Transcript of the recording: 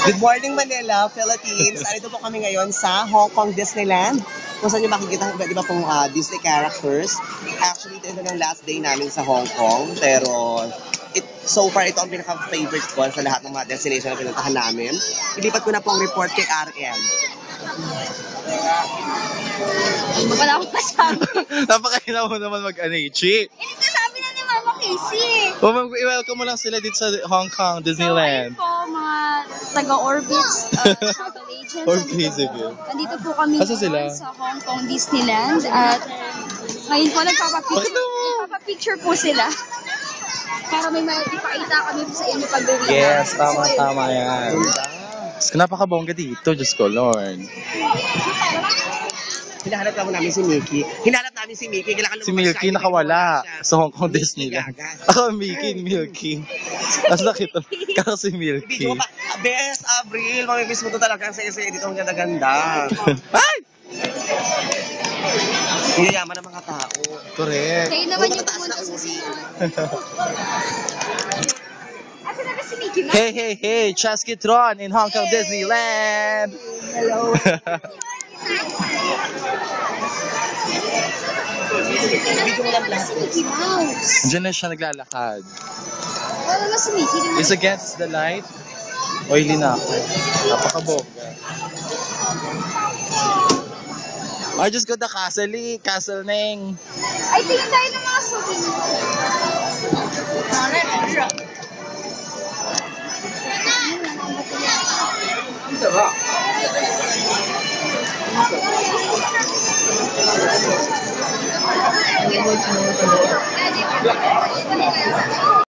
Good morning Manila, Philippines. Andito po kami ngayon sa Hong Kong Disneyland. Kung saan nyo makikita, di ba pong Disney characters. Actually, ito ng last day namin sa Hong Kong. Pero so far, ito ang pinaka-favorite ko sa lahat ng mga destination na pinuntahan namin. Ilipat ko na pong report kay RM. Wala akong masabi. Napakahina mo naman mag-anichi. Sabi na ni Mama Casey. I-welcome mo lang sila dito sa Hong Kong, Disneyland. So, ayun po, mga taga-Orbits, travel agents. Orbits, sige. Nandito po kami Asa sila? sa Hong Kong Disneyland. At ngayon po, nagpapapicture po sila. Para may maipakita kami sa inyo pag-uwi. Yes, tama yan. Napakabongga dito, Diyos ko, Lord. Hinahanap namin si Mickey. Si Milky nakawala sa Hong Kong Disneyland. Ako, Mickey, Milky. Tapos nakita, kako si Milky. Best, Avril. Mamimiss mo to talaga. Ang saya-saya dito. Ang ganda-ganda. Ay! Hinayaman ng mga tao. Correct. Kayo naman yung pumunta sa Simon. Asa na si Mickey Mouse? Hey, Chaskitron in Hong Kong Disneyland. Hello. Si Mickey Mouse. Diyan na siya naglalakad. Wala na si Mickey. Is against the light. Oily na ako. Napakabongga. I just got the Castle Neng. Ay, tingin tayo ng mga souvenir.